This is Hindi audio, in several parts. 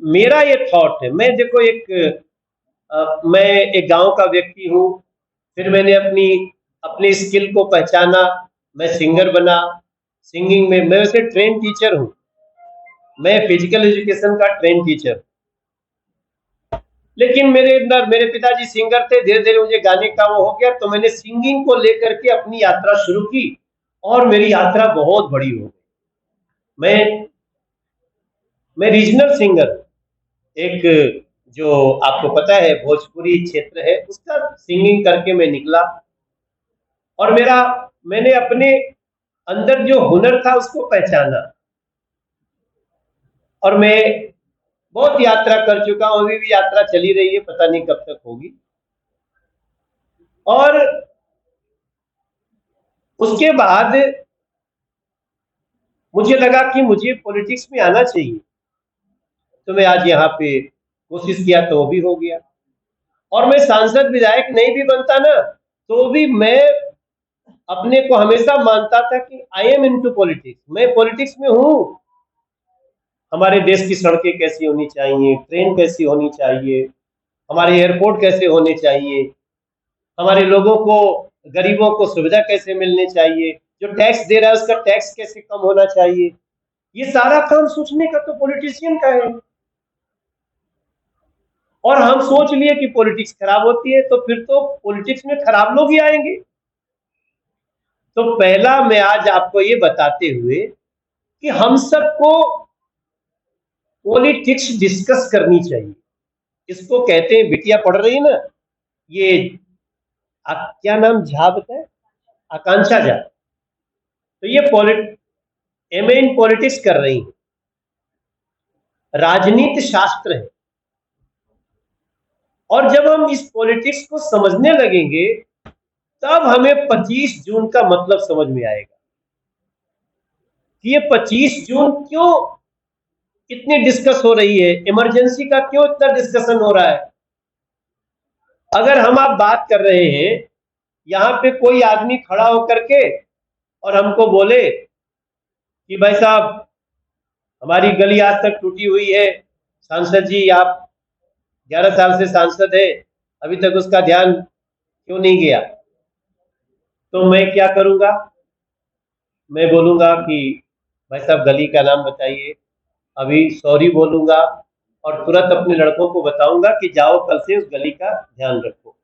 मेरा ये थॉट है। मैं देखो मैं एक गांव का व्यक्ति हूँ। फिर मैंने अपनी अपनी स्किल को पहचाना। मैं सिंगर बना। सिंगिंग में मैं वैसे ट्रेन टीचर हूँ। मैं फिजिकल एजुकेशन का ट्रेन टीचर। लेकिन मेरे अंदर मेरे पिताजी सिंगर थे, धीरे धीरे मुझे गाने का वो हो गया, तो मैंने सिंगिंग को लेकर के अपनी यात्रा शुरू की। और मेरी यात्रा बहुत बड़ी हो गई। मैं मैं रीजनल सिंगर, एक जो आपको पता है भोजपुरी क्षेत्र है उसका सिंगिंग करके मैं निकला। और मैंने अपने अंदर जो हुनर था उसको पहचाना। और मैं बहुत यात्रा कर चुका हूँ, अभी भी यात्रा चली रही है, पता नहीं कब तक होगी। और उसके बाद मुझे लगा कि मुझे पॉलिटिक्स में आना चाहिए। तो मैं आज यहाँ पे कोशिश किया तो वो भी हो गया। और मैं सांसद विधायक नहीं भी बनता ना, तो भी मैं अपने को हमेशा मानता था कि आई एम इनटू पॉलिटिक्स, मैं पॉलिटिक्स में हूँ। हमारे देश की सड़कें कैसी होनी चाहिए, ट्रेन कैसी होनी चाहिए, हमारे एयरपोर्ट कैसे होने चाहिए, हमारे लोगों को, गरीबों को सुविधा कैसे मिलनी चाहिए, जो टैक्स दे रहा है उसका टैक्स कैसे कम होना चाहिए। ये सारा काम सोचने का तो पॉलिटिशियन का है। और हम सोच लिए कि पॉलिटिक्स खराब होती है, तो फिर तो पॉलिटिक्स में खराब लोग ही आएंगे। तो पहला मैं आज आपको ये बताते हुए कि हम सबको पॉलिटिक्स डिस्कस करनी चाहिए। इसको कहते हैं, बिटिया पढ़ रही है ना, ये क्या नाम झा बताए, आकांक्षा झा। तो ये पॉलिट एमए इन पॉलिटिक्स कर रही है, राजनीति शास्त्र है। और जब हम इस पॉलिटिक्स को समझने लगेंगे तब हमें 25 जून का मतलब समझ में आएगा कि ये 25 जून क्यों इतनी डिस्कस हो रही है, इमरजेंसी का क्यों इतना डिस्कशन हो रहा है। अगर हम आप बात कर रहे हैं, यहाँ पे कोई आदमी खड़ा होकर के और हमको बोले कि भाई साहब हमारी गली आज तक टूटी हुई है, सांसद जी आप 11 साल से सांसद है, अभी तक उसका ध्यान क्यों नहीं गया। तो मैं क्या करूंगा, मैं बोलूंगा कि भाई साहब गली का नाम बताइए, अभी सॉरी बोलूंगा और तुरंत अपने लड़कों को बताऊंगा कि जाओ कल से उस गली का ध्यान रखो।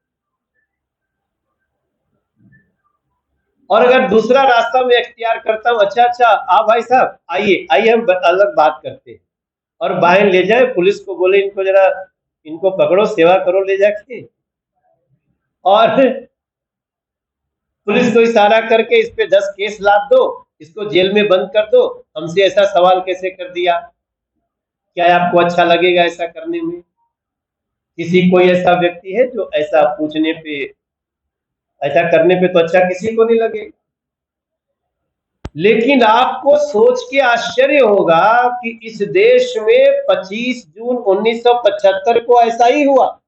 और अगर दूसरा रास्ता मैं इख्तियार करता हूँ, अच्छा अच्छा आप भाई साहब आइए आइए हम अलग बात करते हैं, और बाहर ले जाए, पुलिस को बोले इनको जरा, इनको पकड़ो, सेवा करो ले जाके, और पुलिस को इशारा करके इस पे 10 केस लाद दो, इसको जेल में बंद कर दो, हमसे ऐसा सवाल कैसे कर दिया। क्या आपको अच्छा लगेगा ऐसा करने में? किसी कोई ऐसा व्यक्ति है जो ऐसा पूछने पे, ऐसा करने पे तो अच्छा किसी को नहीं लगेगा। लेकिन आपको सोच के आश्चर्य होगा कि इस देश में 25 जून 1975 को ऐसा ही हुआ।